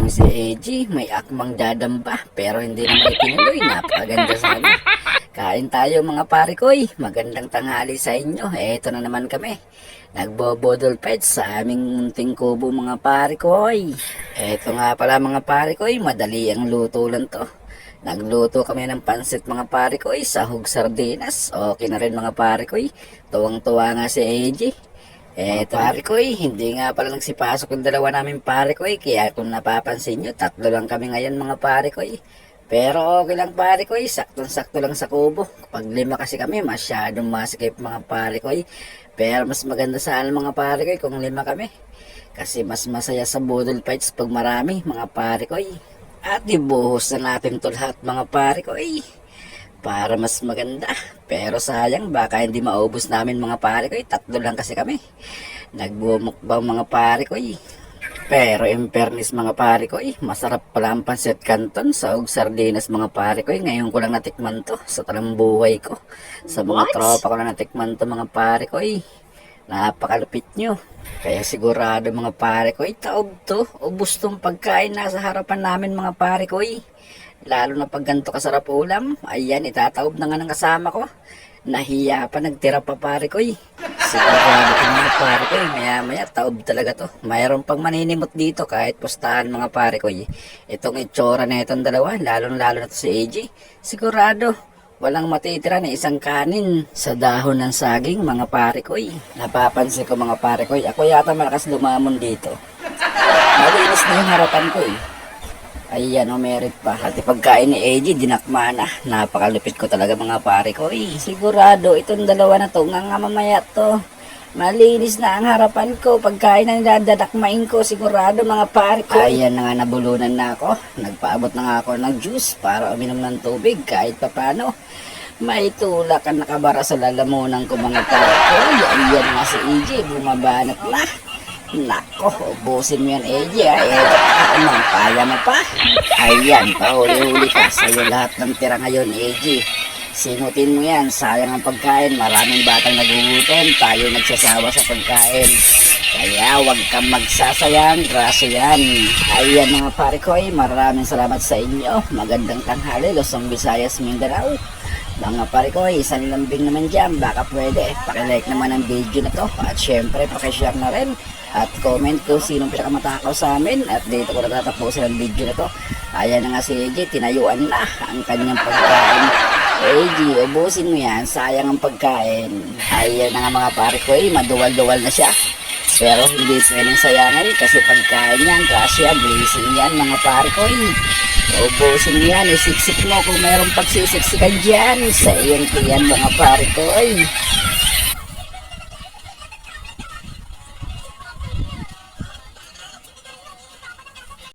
Si AG may akmang dadamba pero hindi naman itinuloy. Napakaganda sana. Kain tayo mga pare koy. Magandang tanghali sa inyo. Eto na naman kami. Nagbobodol fight sa aming munting kubo mga pare koy. Eto nga pala mga pare koy. Madali ang luto lang to. Nagluto kami ng pansit mga pare koy. Sahog sardinas. Okay na rin mga pare koy. Tuwang-tuwa nga si AG. Pare ko hindi nga pala nagsipasok yung dalawa namin pare ko kaya kung napapansin nyo, tatlo lang kami ngayon mga pare ko Pero okay lang pare ko saktong-sakto lang sa kubo. Pag lima kasi kami, masyadong masikip mga pare ko Pero mas maganda sana mga pare ko kung lima kami. Kasi mas masaya sa budol fights pag marami mga pare ko At ibuhos na natin to lahat mga pare ko para mas maganda. Pero sayang, baka hindi maubos namin mga pare ko tatlo lang kasi kami. Nagbumukbang mga pare ko Pero in fairness mga pare ko masarap pala ang pancit canton sa sardinas mga pare ko Ngayon ko lang natikman to sa talang buhay ko. Sa mga tropa ko na natikman to mga pare ko Napakalupit nyo. Kaya sigurado mga pare ko taob to. Ubus tong pagkain nasa harapan namin mga pare ko Lalo na pag ganito kasarap ulam, ayan, itataob na nga ng kasama ko. Nahiya pa, nagtira pa pare ko Sigurado ko mga pare ko maya-maya, taob talaga to. Mayroon pang maninimot dito kahit pustahan mga pare ko Itong itsura na itong dalawa, lalo na to si AJ. Sigurado, walang matitira na isang kanin sa dahon ng saging mga pare ko Napapansin ko mga pare ko ako yata malakas lumamon dito. Malinis na yung harapan ko Ayan, merit pa. At pagkain ni AJ, dinakma na. Napakalupit ko talaga mga pare ko. Sigurado, itong dalawa na to, nga mamaya to. Malinis na ang harapan ko. Pagkain na niladadakmain ko, sigurado mga pare ko. Ayan na nga, nabulunan na ako. Nagpaabot na nga ako ng juice para uminom ng tubig kahit papano. May tulak ang nakabara sa lalamunan ko mga pare ko. Ayan nga si AJ, bumabanat na. Nako, ubusin mo yan, AJ. Anong kaya mo pa? Ayan, pauli-uli ka. Sa'yo lahat ng tira ngayon, AJ. Sinutin mo yan. Sayang ang pagkain. Maraming batang nagugutom. Tayo nagsasawa sa pagkain. Kaya huwag kang magsasayang. Graso yan. Ayan mga pare ko, maraming salamat sa inyo. Magandang tanghali, Luzon, Visayas, Mindanao. Mga pare ko, isang lambing naman dyan. Baka pwede. Pakilike naman ang video na to. At syempre, pakishare na rin. At comment kung sinong pinakamatakaw sa amin. At dito ko natatapusin ang video na to. Ayan na nga si AJ, tinayuan na ang kanyang pagkain. AJ, ubusin mo yan, sayang ang pagkain. Ayan na nga mga pare ko, maduwal-duwal na siya. Pero hindi pwedeng sayangan kasi pagkain yan, grasya, blessing yan mga pare ko. Ubusin mo yan, isiksik mo kung mayroong pagsisiksikan dyan sa iyong tiyan mga pare ko.